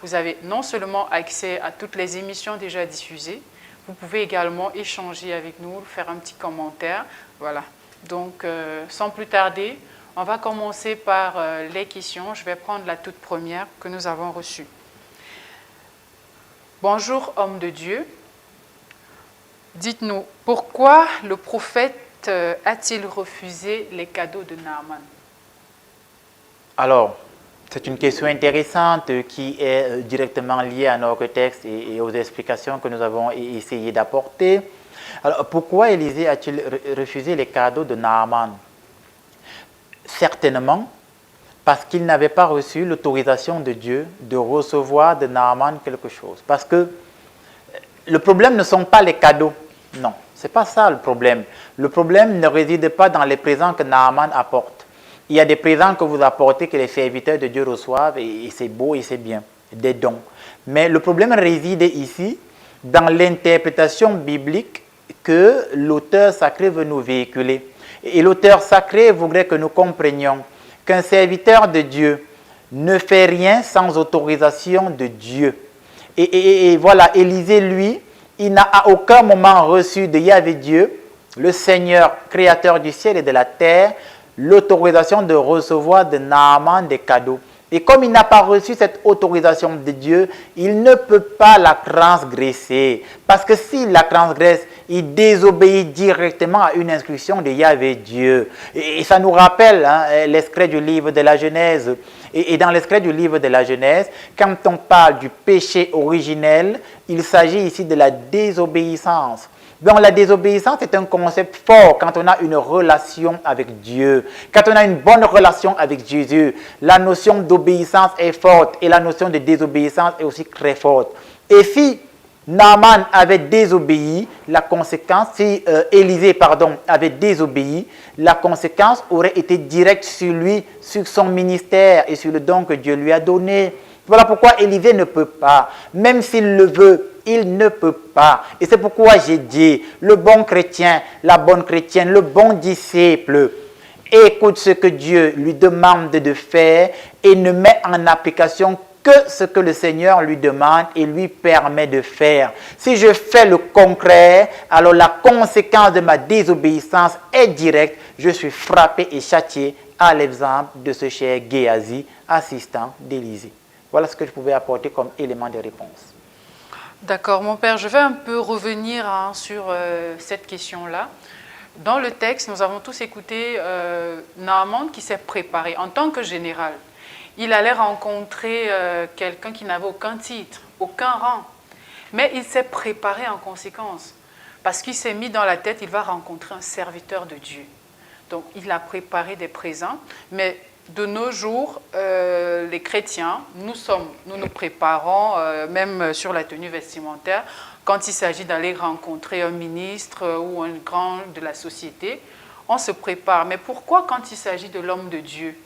Vous avez non seulement accès à toutes les émissions déjà diffusées, vous pouvez également échanger avec nous, faire un petit commentaire. Voilà. Donc, sans plus tarder, on va commencer par les questions. Je vais prendre la toute première que nous avons reçue. Bonjour, homme de Dieu. Dites-nous, pourquoi le prophète a-t-il refusé les cadeaux de Naaman? Alors, c'est une question intéressante qui est directement liée à notre texte et aux explications que nous avons essayé d'apporter. Alors, pourquoi Élisée a-t-il refusé les cadeaux de Naaman? Certainement parce qu'il n'avait pas reçu l'autorisation de Dieu de recevoir de Naaman quelque chose. Parce que le problème ne sont pas les cadeaux. Non, ce n'est pas ça le problème. Le problème ne réside pas dans les présents que Naaman apporte. Il y a des présents que vous apportez, que les serviteurs de Dieu reçoivent, et c'est beau et c'est bien, des dons. Mais le problème réside ici dans l'interprétation biblique que l'auteur sacré veut nous véhiculer. Et l'auteur sacré voudrait que nous comprenions qu'un serviteur de Dieu ne fait rien sans autorisation de Dieu. Et voilà, Élisée, lui, il n'a à aucun moment reçu de Yahvé Dieu, le Seigneur, créateur du ciel et de la terre, l'autorisation de recevoir de Naaman des cadeaux. Et comme il n'a pas reçu cette autorisation de Dieu, il ne peut pas la transgresser. Parce que s'il la transgresse, il désobéit directement à une instruction de Yahvé Dieu. Et ça nous rappelle l'extrait du livre de la Genèse. Et dans l'extrait du livre de la Genèse, quand on parle du péché originel, il s'agit ici de la désobéissance. Donc la désobéissance est un concept fort quand on a une relation avec Dieu. Quand on a une bonne relation avec Jésus, la notion d'obéissance est forte et la notion de désobéissance est aussi très forte. Et si Naaman avait désobéi, la conséquence, si Élisée avait désobéi, la conséquence aurait été directe sur lui, sur son ministère et sur le don que Dieu lui a donné. Voilà pourquoi Élisée ne peut pas, même s'il le veut, il ne peut pas. Et c'est pourquoi j'ai dit, le bon chrétien, la bonne chrétienne, le bon disciple, écoute ce que Dieu lui demande de faire et ne met en application que ce que le Seigneur lui demande et lui permet de faire. Si je fais le contraire, alors la conséquence de ma désobéissance est directe. Je suis frappé et châtié à l'exemple de ce cher Géasi, assistant d'Élisée. Voilà ce que je pouvais apporter comme élément de réponse. D'accord, mon père, je vais un peu revenir sur cette question-là. Dans le texte, nous avons tous écouté Naaman qui s'est préparé en tant que général. Il allait rencontrer quelqu'un qui n'avait aucun titre, aucun rang. Mais il s'est préparé en conséquence. Parce qu'il s'est mis dans la tête, il va rencontrer un serviteur de Dieu. Donc, il a préparé des présents. Mais de nos jours, les chrétiens, nous nous préparons, même sur la tenue vestimentaire, quand il s'agit d'aller rencontrer un ministre ou un grand de la société, on se prépare. Mais pourquoi quand il s'agit de l'homme de Dieu?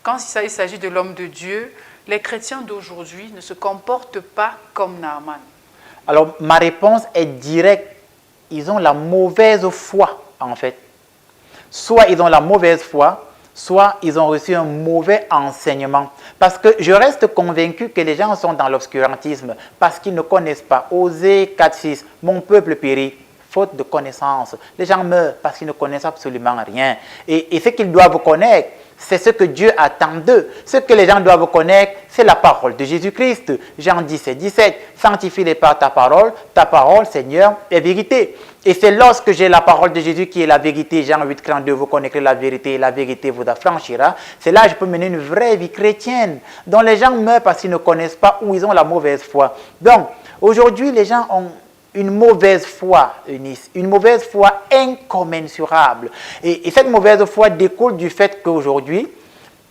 Quand il s'agit de l'homme de Dieu, les chrétiens d'aujourd'hui ne se comportent pas comme Naaman. Alors, ma réponse est directe. Ils ont la mauvaise foi, en fait. Soit ils ont la mauvaise foi, soit ils ont reçu un mauvais enseignement. Parce que je reste convaincu que les gens sont dans l'obscurantisme parce qu'ils ne connaissent pas. Osée 4.6, mon peuple périt, faute de connaissance. Les gens meurent parce qu'ils ne connaissent absolument rien. Et ce qu'ils doivent connaître, c'est ce que Dieu attend d'eux. Ce que les gens doivent connaître, c'est la parole de Jésus-Christ. Jean 17, sanctifie-les par ta parole, Seigneur, est vérité. Et c'est lorsque j'ai la parole de Jésus qui est la vérité, Jean 8,32, vous connaîtrez la vérité et la vérité vous affranchira. C'est là que je peux mener une vraie vie chrétienne, dont les gens meurent parce qu'ils ne connaissent pas ou ils ont la mauvaise foi. Donc, aujourd'hui, les gens ont une mauvaise foi, Eunice, une mauvaise foi incommensurable. Et cette mauvaise foi découle du fait qu'aujourd'hui,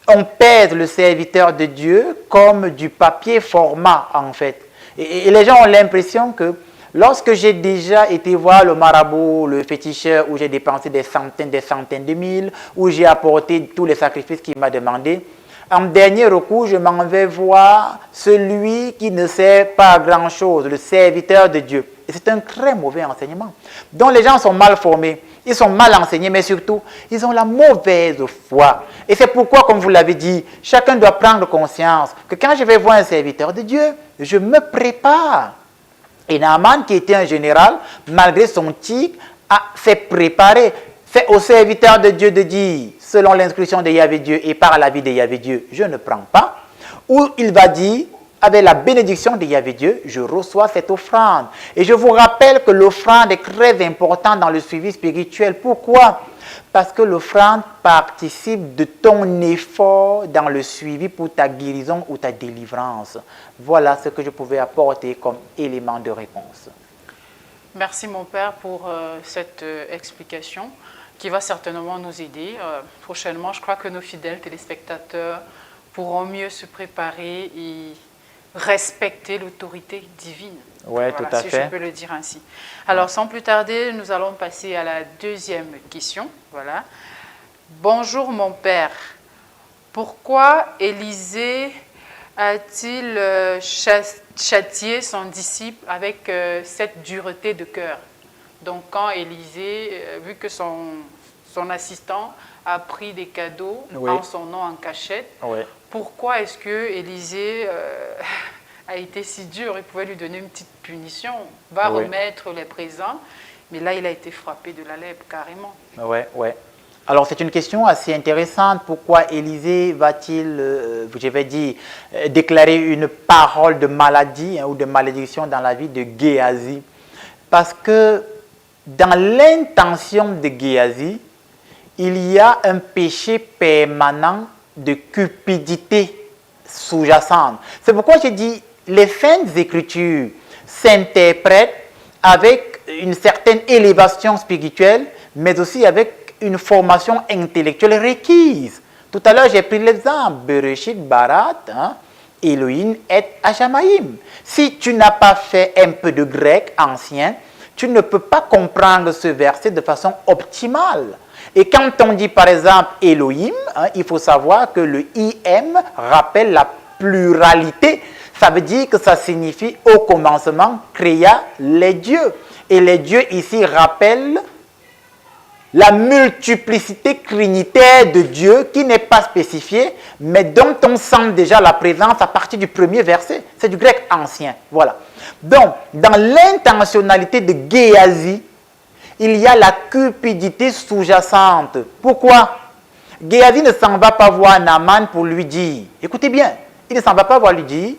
on pèse le serviteur de Dieu comme du papier format, en fait. Et les gens ont l'impression que lorsque j'ai déjà été voir le marabout, le féticheur, où j'ai dépensé des centaines de mille, où j'ai apporté tous les sacrifices qu'il m'a demandé, en dernier recours, je m'en vais voir celui qui ne sert pas à grand-chose, le serviteur de Dieu. Et c'est un très mauvais enseignement. Donc les gens sont mal formés, ils sont mal enseignés, mais surtout, ils ont la mauvaise foi. Et c'est pourquoi, comme vous l'avez dit, chacun doit prendre conscience que quand je vais voir un serviteur de Dieu, je me prépare. Et Naaman, qui était un général, malgré son titre, s'est préparé. C'est au serviteur de Dieu de dire, selon l'instruction de Yahvé Dieu et par la vie de Yahvé Dieu, je ne prends pas. Ou il va dire, avec la bénédiction de Yahvé Dieu, je reçois cette offrande. Et je vous rappelle que l'offrande est très importante dans le suivi spirituel. Pourquoi? Parce que l'offrande participe de ton effort dans le suivi pour ta guérison ou ta délivrance. Voilà ce que je pouvais apporter comme élément de réponse. Merci mon père pour cette explication qui va certainement nous aider. Prochainement, je crois que nos fidèles téléspectateurs pourront mieux se préparer et respecter l'autorité divine. Oui, voilà, tout à si fait. je peux le dire ainsi. Alors, sans plus tarder, nous allons passer à la deuxième question. Voilà. Bonjour mon père. Pourquoi Élisée a-t-il châtié son disciple avec cette dureté de cœur? Donc, quand Élisée, vu que son assistant a pris des cadeaux en son nom en cachette, pourquoi est-ce que Élisée a été si dur? Il pouvait lui donner une petite punition, remettre les présents, mais là, il a été frappé de la lèpre carrément. Oui. Alors, c'est une question assez intéressante. Pourquoi Élisée va-t-il, je vais dire, déclarer une parole de maladie ou de malédiction dans la vie de Géasi? Parce que dans l'intention de Géasi, il y a un péché permanent de cupidité sous-jacente. C'est pourquoi j'ai dit, les Saintes Écritures s'interprètent avec une certaine élévation spirituelle, mais aussi avec une formation intellectuelle requise. Tout à l'heure, j'ai pris l'exemple Bereshit Barat, Elohim et Hashamaim. Si tu n'as pas fait un peu de grec ancien, tu ne peux pas comprendre ce verset de façon optimale. Et quand on dit par exemple Elohim, il faut savoir que le IM rappelle la pluralité. Ça veut dire que ça signifie au commencement créa les dieux. Et les dieux ici rappellent la multiplicité trinitaire de Dieu qui n'est pas spécifiée, mais dont on sent déjà la présence à partir du premier verset. C'est du grec ancien. Voilà. Donc, dans l'intentionnalité de Géasi, il y a la cupidité sous-jacente. Pourquoi? Géasi ne s'en va pas voir Naaman pour lui dire, écoutez bien, il ne s'en va pas voir lui dire,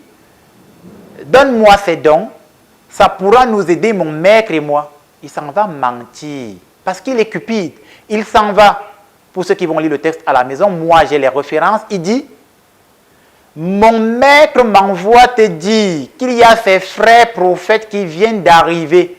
donne-moi ces dons, ça pourra nous aider mon maître et moi. Il s'en va mentir. Parce qu'il est cupide, il s'en va. Pour ceux qui vont lire le texte à la maison, moi j'ai les références. Il dit, mon maître m'envoie te dire qu'il y a ses frères prophètes qui viennent d'arriver.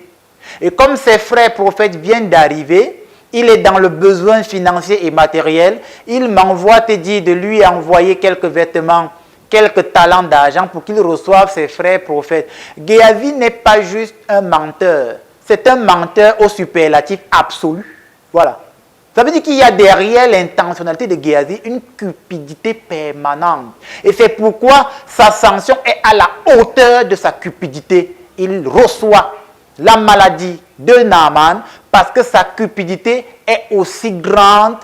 Et comme ses frères prophètes viennent d'arriver, il est dans le besoin financier et matériel. Il m'envoie te dire de lui envoyer quelques vêtements, quelques talents d'argent pour qu'il reçoive ses frères prophètes. Géasi n'est pas juste un menteur. C'est un menteur au superlatif absolu. Voilà. Ça veut dire qu'il y a derrière l'intentionnalité de Géasi une cupidité permanente. Et c'est pourquoi sa sanction est à la hauteur de sa cupidité. Il reçoit la maladie de Naaman parce que sa cupidité est aussi grande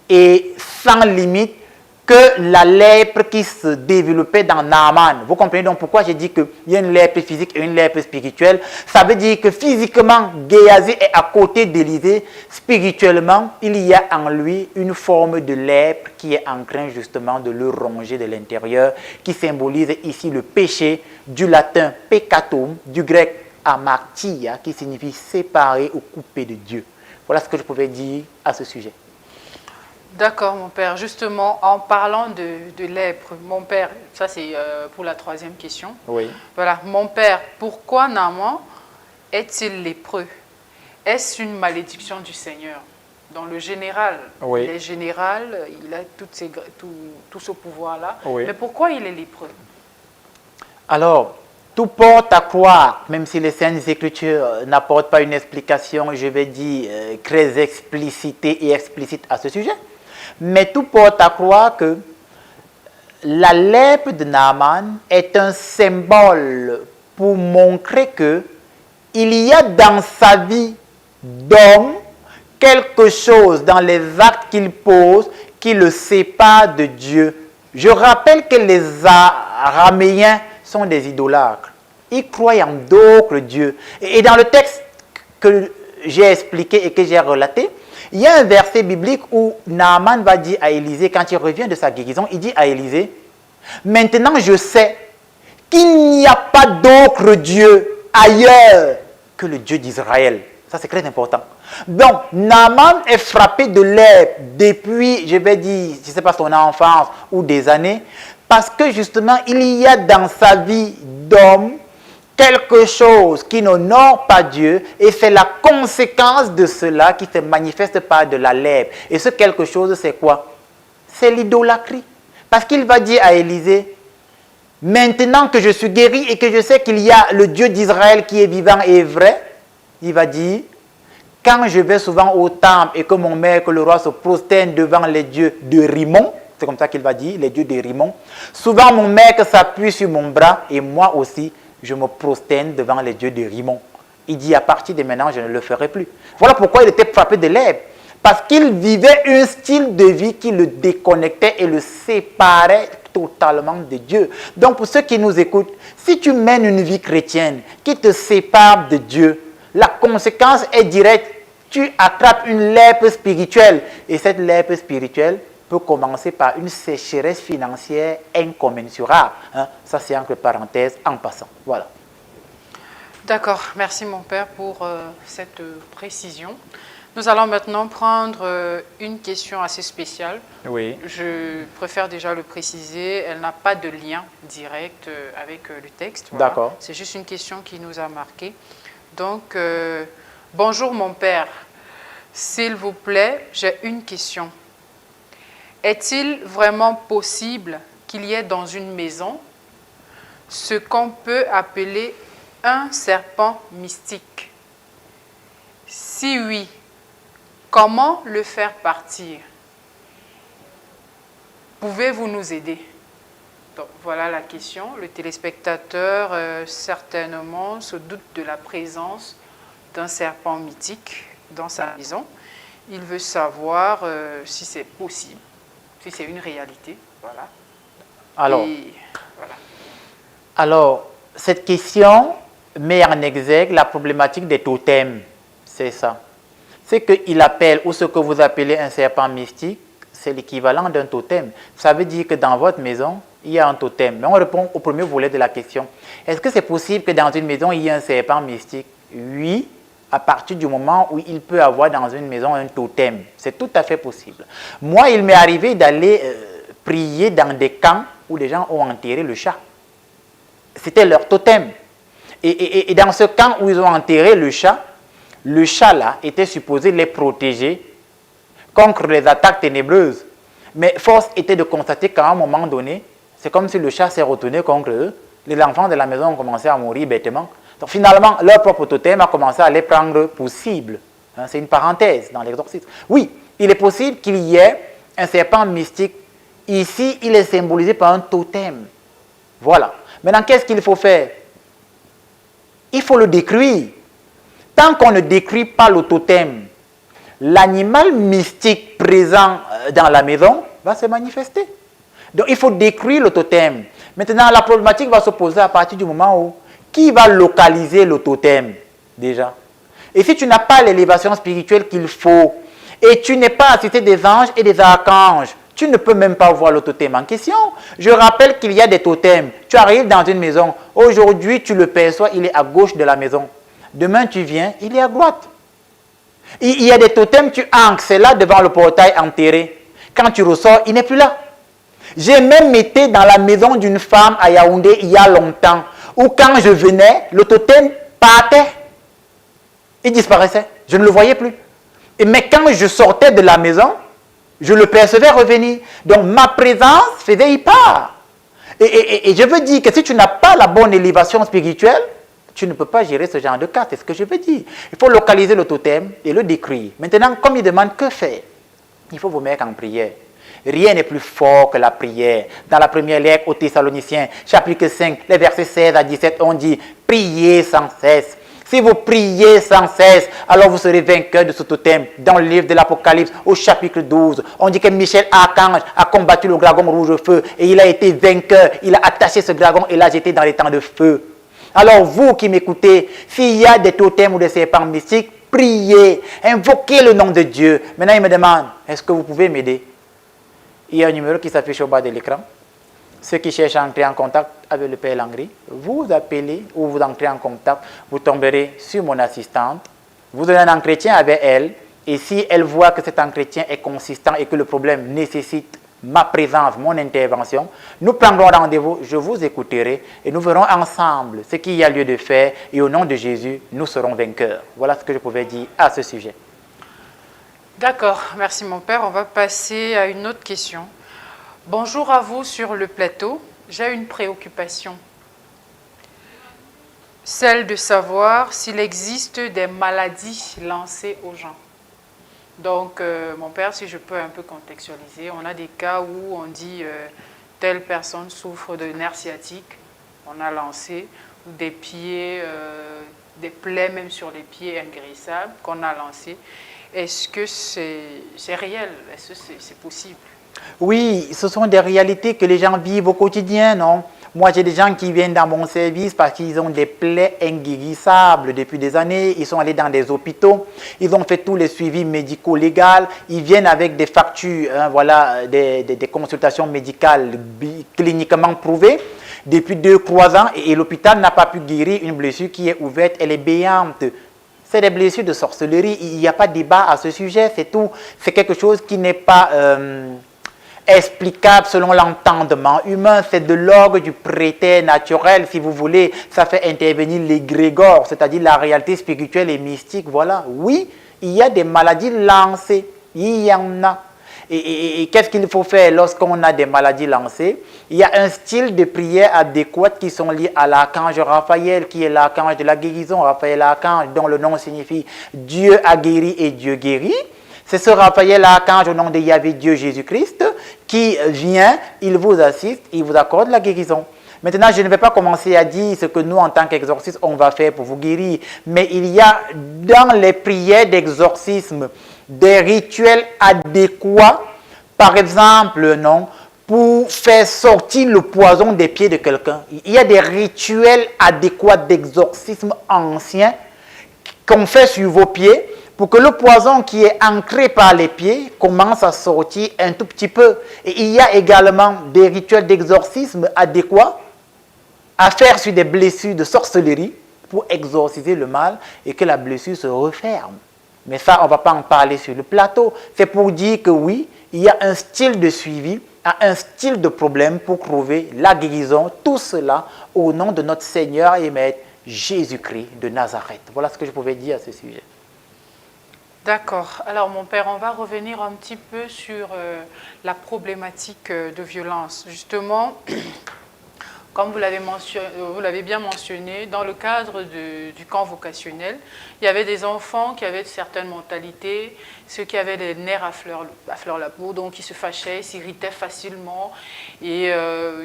et sans limite que la lèpre qui se développait dans Naaman. Vous comprenez donc pourquoi j'ai dit qu'il y a une lèpre physique et une lèpre spirituelle. Ça veut dire que physiquement, Géasi est à côté d'Élisée. Spirituellement, il y a en lui une forme de lèpre qui est en train justement de le ronger de l'intérieur, qui symbolise ici le péché, du latin peccatum, du grec amartia, qui signifie séparer ou couper de Dieu. Voilà ce que je pouvais dire à ce sujet. D'accord, mon père. Justement, en parlant de lèpre, mon père, ça c'est pour la troisième question. Oui. Voilà, mon père, pourquoi Naaman est-il lépreux? Est-ce une malédiction du Seigneur? Dans le général, oui. Il est général, il a tout ce pouvoir-là. Oui. Mais pourquoi il est lépreux? Alors, tout porte à croire, même si les Saintes Écritures n'apportent pas une explication, je vais dire, très explicite et explicite à ce sujet. Mais tout porte à croire que la lèpre de Naaman est un symbole pour montrer que il y a dans sa vie d'homme quelque chose dans les actes qu'il pose qui le sépare de Dieu. Je rappelle que les Araméens sont des idolâtres. Ils croient en d'autres dieux. Et dans le texte que j'ai expliqué et que j'ai relaté, il y a un verset biblique où Naaman va dire à Élisée, quand il revient de sa guérison, il dit à Élisée, « Maintenant je sais qu'il n'y a pas d'autre Dieu ailleurs que le Dieu d'Israël. » Ça c'est très important. Donc, Naaman est frappé de lèpre depuis, je vais dire, je ne sais pas son enfance ou des années, parce que justement, il y a dans sa vie d'homme quelque chose qui n'honore pas Dieu et c'est la conséquence de cela qui se manifeste par de la lèpre. Et ce quelque chose, c'est quoi? C'est l'idolâtrie. Parce qu'il va dire à Élisée, maintenant que je suis guéri et que je sais qu'il y a le Dieu d'Israël qui est vivant et vrai, il va dire, quand je vais souvent au temple et que mon maître, le roi, se prosterne devant les dieux de Rimon, c'est comme ça qu'il va dire, les dieux de Rimon, souvent mon maître s'appuie sur mon bras et moi aussi, je me prosterne devant les dieux de Rimon. Il dit, à partir de maintenant, je ne le ferai plus. Voilà pourquoi il était frappé de lèpre. Parce qu'il vivait un style de vie qui le déconnectait et le séparait totalement de Dieu. Donc pour ceux qui nous écoutent, si tu mènes une vie chrétienne qui te sépare de Dieu, la conséquence est directe. tu attrapes une lèpre spirituelle. Et cette lèpre spirituelle peut commencer par une sécheresse financière incommensurable. Hein? Ça, c'est entre parenthèses en passant. Voilà. D'accord, merci mon père pour cette précision. Nous allons maintenant prendre une question assez spéciale. Oui. Je préfère déjà le préciser, elle n'a pas de lien direct avec le texte. Voilà. D'accord. C'est juste une question qui nous a marqué. Donc, bonjour mon père, s'il vous plaît, j'ai une question. Est-il vraiment possible qu'il y ait dans une maison ce qu'on peut appeler un serpent mystique? Si oui, comment le faire partir? Pouvez-vous nous aider? Donc, voilà la question. Le téléspectateur certainement se doute de la présence d'un serpent mythique dans sa maison. Il veut savoir si c'est possible, si c'est une réalité. Voilà. Alors, Et, voilà. Alors, cette question met en exergue la problématique des totems. C'est ça. Ce qu'il appelle, ou ce que vous appelez un serpent mystique, c'est l'équivalent d'un totem. Ça veut dire que dans votre maison, il y a un totem. Mais on répond au premier volet de la question. Est-ce que c'est possible que dans une maison, il y ait un serpent mystique? Oui, à partir du moment où il peut avoir dans une maison un totem. C'est tout à fait possible. Moi, il m'est arrivé d'aller prier dans des camps où les gens ont enterré le chat. C'était leur totem. Et dans ce camp où ils ont enterré le chat là était supposé les protéger contre les attaques ténébreuses. Mais force était de constater qu'à un moment donné, c'est comme si le chat s'est retourné contre eux. Les enfants de la maison ont commencé à mourir bêtement. Donc finalement, leur propre totem a commencé à les prendre pour cible. Hein, c'est une parenthèse dans l'exorcisme. Oui, il est possible qu'il y ait un serpent mystique. Ici, il est symbolisé par un totem. Voilà. Maintenant, qu'est-ce qu'il faut faire? Il faut le détruire. Tant qu'on ne détruit pas le totem, l'animal mystique présent dans la maison va se manifester. Donc, il faut détruire le totem. Maintenant, la problématique va se poser à partir du moment où qui va localiser le totem déjà? Et si tu n'as pas l'élévation spirituelle qu'il faut, et tu n'es pas assisté des anges et des archanges, tu ne peux même pas voir le totem en question. Je rappelle qu'il y a des totems. Tu arrives dans une maison, aujourd'hui tu le perçois, il est à gauche de la maison. Demain tu viens, il est à droite. Il y a des totems, tu ancres, c'est là devant le portail enterré. Quand tu ressors, il n'est plus là. J'ai même été dans la maison d'une femme à Yaoundé il y a longtemps, où quand je venais, le totem partait. Il disparaissait. Je ne le voyais plus. Mais quand je sortais de la maison, je le percevais revenir. Donc ma présence faisait y part. Et je veux dire que si tu n'as pas la bonne élévation spirituelle, tu ne peux pas gérer ce genre de cas. C'est ce que je veux dire. Il faut localiser le totem et le décrire. Maintenant, comme il demande que faire, il faut vous mettre en prière. Rien n'est plus fort que la prière. Dans la première lettre aux Thessaloniciens, chapitre 5, les versets 16 à 17, on dit « Priez sans cesse ». Si vous priez sans cesse, alors vous serez vainqueur de ce totem. Dans le livre de l'Apocalypse, au chapitre 12, on dit que Michel Archange a combattu le dragon rouge feu et il a été vainqueur. Il a attaché ce dragon et l'a jeté dans les temps de feu. Alors vous qui m'écoutez, s'il y a des totems ou des serpents mystiques, priez, invoquez le nom de Dieu. Maintenant, il me demande, est-ce que vous pouvez m'aider? Il y a un numéro qui s'affiche au bas de l'écran. Ceux qui cherchent à entrer en contact avec le Père Langry, vous appelez ou vous entrez en contact, vous tomberez sur mon assistante, vous aurez un entretien avec elle, et si elle voit que cet entretien est consistant et que le problème nécessite ma présence, mon intervention, nous prendrons rendez-vous, je vous écouterai et nous verrons ensemble ce qu'il y a lieu de faire et au nom de Jésus, nous serons vainqueurs. Voilà ce que je pouvais dire à ce sujet. D'accord, merci mon père. On va passer à une autre question. Bonjour à vous sur le plateau. J'ai une préoccupation. Celle de savoir s'il existe des maladies lancées aux gens. Donc, mon père, si je peux un peu contextualiser, on a des cas où on dit telle personne souffre de nerfs sciatiques, on a lancé, ou des pieds, des plaies même sur les pieds inguérissables qu'on a lancé. Est-ce que c'est réel? Est-ce que c'est possible? Oui, ce sont des réalités que les gens vivent au quotidien, non? Moi, j'ai des gens qui viennent dans mon service parce qu'ils ont des plaies inguérissables depuis des années. Ils sont allés dans des hôpitaux. Ils ont fait tous les suivis médico-légaux. Ils viennent avec des factures, hein, voilà, des consultations médicales cliniquement prouvées depuis 2-3 ans. Et l'hôpital n'a pas pu guérir une blessure qui est ouverte. Elle est béante. C'est des blessures de sorcellerie. Il n'y a pas de débat à ce sujet. C'est tout. C'est quelque chose qui n'est pas explicable selon l'entendement humain. C'est de l'ordre du préternaturel, si vous voulez. Ça fait intervenir l'égrégore, c'est-à-dire la réalité spirituelle et mystique. Voilà. Oui, il y a des maladies lancées. Il y en a. Et qu'est-ce qu'il faut faire lorsqu'on a des maladies lancées? Il y a un style de prière adéquat qui sont liés à l'archange Raphaël, qui est l'archange de la guérison. Raphaël l'archange, dont le nom signifie Dieu a guéri et Dieu guérit. C'est ce Raphaël l'archange au nom de Yahvé Dieu Jésus-Christ qui vient, il vous assiste, il vous accorde la guérison. Maintenant, je ne vais pas commencer à dire ce que nous, en tant qu'exorcistes, on va faire pour vous guérir. Mais il y a dans les prières d'exorcisme des rituels adéquats, par exemple, non, pour faire sortir le poison des pieds de quelqu'un. Il y a des rituels adéquats d'exorcisme anciens qu'on fait sur vos pieds pour que le poison qui est ancré par les pieds commence à sortir un tout petit peu. Et il y a également des rituels d'exorcisme adéquats à faire sur des blessures de sorcellerie pour exorciser le mal et que la blessure se referme. Mais ça, on ne va pas en parler sur le plateau. C'est pour dire que oui, il y a un style de suivi, un style de problème pour trouver la guérison. Tout cela au nom de notre Seigneur et Maître Jésus-Christ de Nazareth. Voilà ce que je pouvais dire à ce sujet. D'accord. Alors, mon père, on va revenir un petit peu sur la problématique de violence. Justement, comme vous l'avez bien mentionné, dans le cadre du camp vocationnel, il y avait des enfants qui avaient certaines mentalités, ceux qui avaient les nerfs à fleur la peau, donc ils se fâchaient, s'irritaient facilement et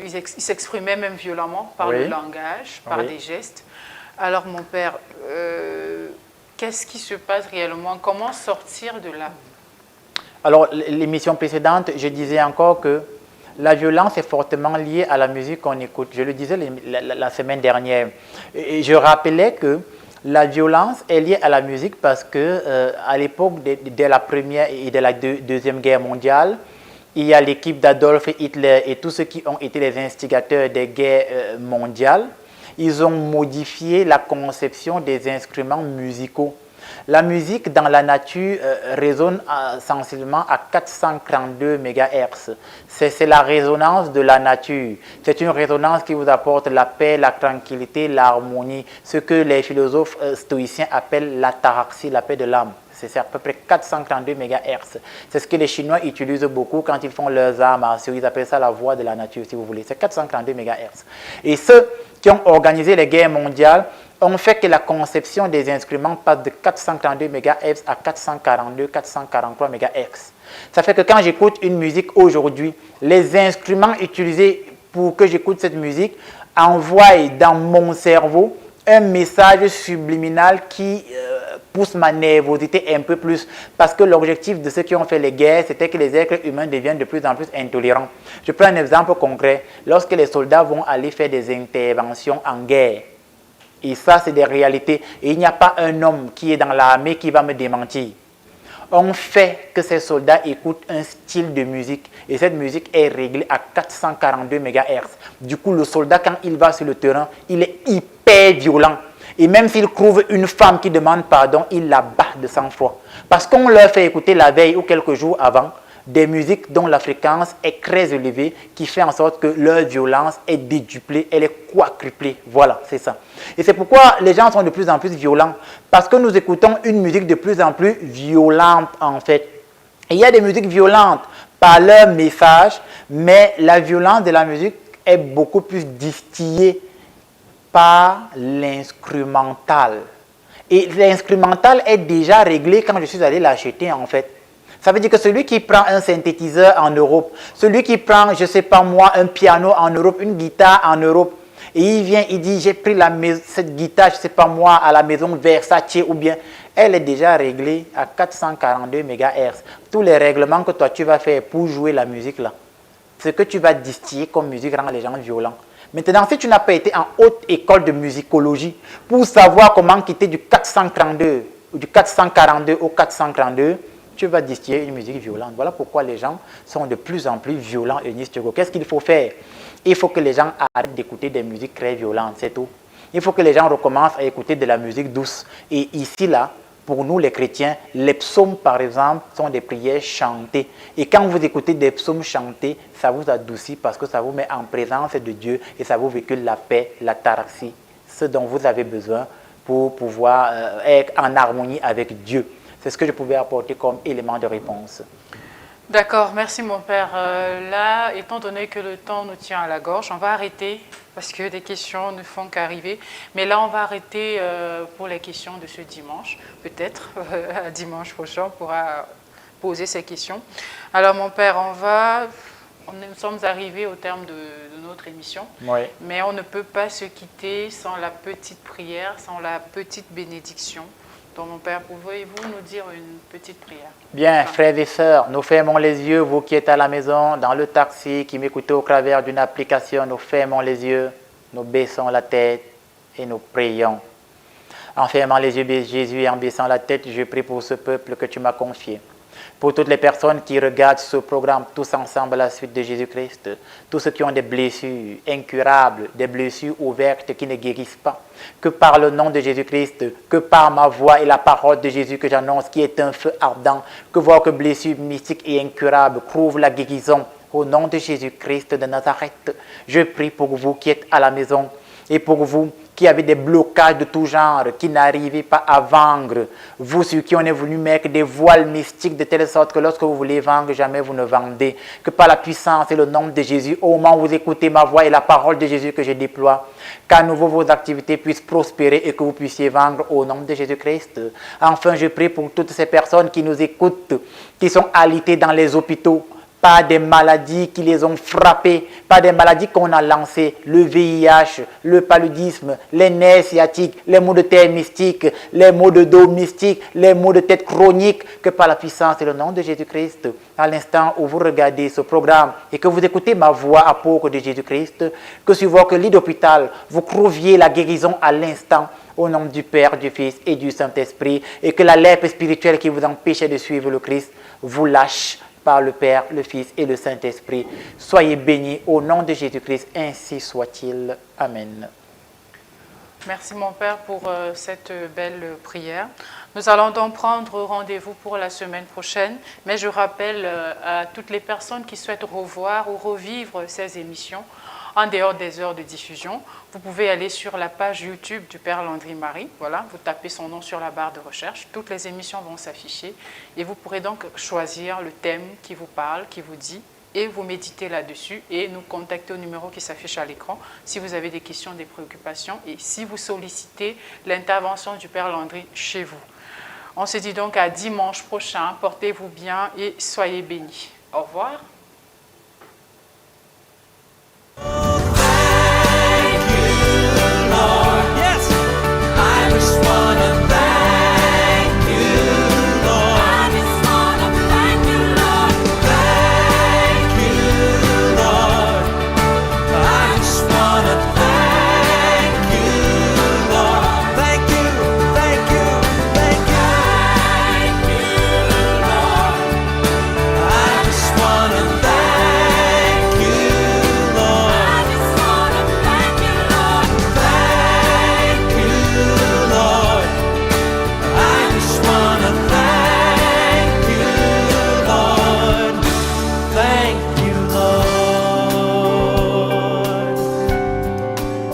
ils s'exprimaient même violemment par le langage, par des gestes. Alors mon père, qu'est-ce qui se passe réellement? Comment sortir de là? Alors l'émission précédente, je disais encore que la violence est fortement liée à la musique qu'on écoute. Je le disais la semaine dernière. Et je rappelais que la violence est liée à la musique parce que à l'époque de la Première et de la Deuxième Guerre mondiale, il y a l'équipe d'Adolf Hitler et tous ceux qui ont été les instigateurs des guerres mondiales. Ils ont modifié la conception des instruments musicaux. La musique dans la nature résonne sensiblement à 432 MHz. C'est la résonance de la nature. C'est une résonance qui vous apporte la paix, la tranquillité, l'harmonie, ce que les philosophes stoïciens appellent l'ataraxie, la paix de l'âme. C'est à peu près 432 MHz. C'est ce que les Chinois utilisent beaucoup quand ils font leurs arts martiaux. Ils appellent ça la voix de la nature, si vous voulez. C'est 432 MHz. Et ceux qui ont organisé les guerres mondiales ont fait que la conception des instruments passe de 432 MHz à 442, 443 MHz. Ça fait que quand j'écoute une musique aujourd'hui, les instruments utilisés pour que j'écoute cette musique envoient dans mon cerveau un message subliminal qui pousse ma nervosité un peu plus. Parce que l'objectif de ceux qui ont fait les guerres, c'était que les êtres humains deviennent de plus en plus intolérants. Je prends un exemple concret. Lorsque les soldats vont aller faire des interventions en guerre, et ça, c'est des réalités. Et il n'y a pas un homme qui est dans l'armée qui va me démentir. On fait que ces soldats écoutent un style de musique. Et cette musique est réglée à 442 MHz. Du coup, le soldat, quand il va sur le terrain, il est hyper violent. Et même s'il trouve une femme qui demande pardon, il la bat de sang-froid. Parce qu'on leur fait écouter la veille ou quelques jours avant des musiques dont la fréquence est très élevée, qui fait en sorte que leur violence est déduplée, elle est quadruplée. Voilà, c'est ça. Et c'est pourquoi les gens sont de plus en plus violents, parce que nous écoutons une musique de plus en plus violente, en fait. Et il y a des musiques violentes par leur message, mais la violence de la musique est beaucoup plus distillée par l'instrumental. Et l'instrumental est déjà réglé quand je suis allé l'acheter, en fait. Ça veut dire que celui qui prend un synthétiseur en Europe, celui qui prend, je ne sais pas moi, un piano en Europe, une guitare en Europe, et il vient, il dit, j'ai pris cette guitare, je ne sais pas moi, à la maison Versace ou bien, elle est déjà réglée à 442 MHz. Tous les règlements que toi tu vas faire pour jouer la musique là, ce que tu vas distiller comme musique rend les gens violents. Maintenant, si tu n'as pas été en haute école de musicologie pour savoir comment quitter du 432 ou du 442 au 432, tu vas distiller une musique violente. Voilà pourquoi les gens sont de plus en plus violents, Eunice Thiago. Qu'est-ce qu'il faut faire? Il faut que les gens arrêtent d'écouter des musiques très violentes, c'est tout. Il faut que les gens recommencent à écouter de la musique douce. Et ici, là, pour nous les chrétiens, les psaumes, par exemple, sont des prières chantées. Et quand vous écoutez des psaumes chantés, ça vous adoucit parce que ça vous met en présence de Dieu et ça vous véhicule la paix, la taraxie, ce dont vous avez besoin pour pouvoir être en harmonie avec Dieu. C'est ce que je pouvais apporter comme élément de réponse. D'accord, merci mon père. Là, étant donné que le temps nous tient à la gorge, on va arrêter parce que des questions ne font qu'arriver. Mais là, on va arrêter pour les questions de ce dimanche. Peut-être dimanche prochain, on pourra poser ces questions. Alors mon père, nous sommes arrivés au terme de notre émission. Oui. Mais on ne peut pas se quitter sans la petite prière, sans la petite bénédiction. Donc, mon père, pouvez-vous nous dire une petite prière? Bien, frères et sœurs, nous fermons les yeux, vous qui êtes à la maison, dans le taxi, qui m'écoutez au travers d'une application, nous fermons les yeux, nous baissons la tête et nous prions. En fermant les yeux, Jésus, et en baissant la tête, je prie pour ce peuple que tu m'as confié. Pour toutes les personnes qui regardent ce programme, tous ensemble à la suite de Jésus-Christ, tous ceux qui ont des blessures incurables, des blessures ouvertes qui ne guérissent pas, que par le nom de Jésus-Christ, que par ma voix et la parole de Jésus que j'annonce, qui est un feu ardent, que votre blessure mystique et incurable trouve la guérison. Au nom de Jésus-Christ de Nazareth, je prie pour vous qui êtes à la maison et pour vous qui avez des blocages de tout genre, qui n'arrivez pas à vendre. Vous, ceux qui en est voulu mettre des voiles mystiques de telle sorte que lorsque vous voulez vendre, jamais vous ne vendez. Que par la puissance et le nom de Jésus, au moment où vous écoutez ma voix et la parole de Jésus que je déploie, qu'à nouveau vos activités puissent prospérer et que vous puissiez vendre au nom de Jésus-Christ. Enfin, je prie pour toutes ces personnes qui nous écoutent, qui sont alitées dans les hôpitaux, pas des maladies qui les ont frappés, pas des maladies qu'on a lancées, le VIH, le paludisme, les nerfs sciatiques, les maux de terre mystiques, les maux de dos mystiques, les maux de tête chroniques, que par la puissance et le nom de Jésus-Christ, à l'instant où vous regardez ce programme et que vous écoutez ma voix apôtre de Jésus-Christ, que sur votre lit d'hôpital, vous trouviez la guérison à l'instant, au nom du Père, du Fils et du Saint-Esprit, et que la lèpre spirituelle qui vous empêchait de suivre le Christ vous lâche par le Père, le Fils et le Saint-Esprit. Soyez bénis au nom de Jésus-Christ, ainsi soit-il. Amen. Merci mon Père pour cette belle prière. Nous allons donc prendre rendez-vous pour la semaine prochaine, mais je rappelle à toutes les personnes qui souhaitent revoir ou revivre ces émissions en dehors des heures de diffusion, vous pouvez aller sur la page YouTube du Père Landry Marie. Voilà, vous tapez son nom sur la barre de recherche. Toutes les émissions vont s'afficher et vous pourrez donc choisir le thème qui vous parle, qui vous dit, et vous méditez là-dessus et nous contacter au numéro qui s'affiche à l'écran si vous avez des questions, des préoccupations et si vous sollicitez l'intervention du Père Landry chez vous. On se dit donc à dimanche prochain. Portez-vous bien et soyez bénis. Au revoir.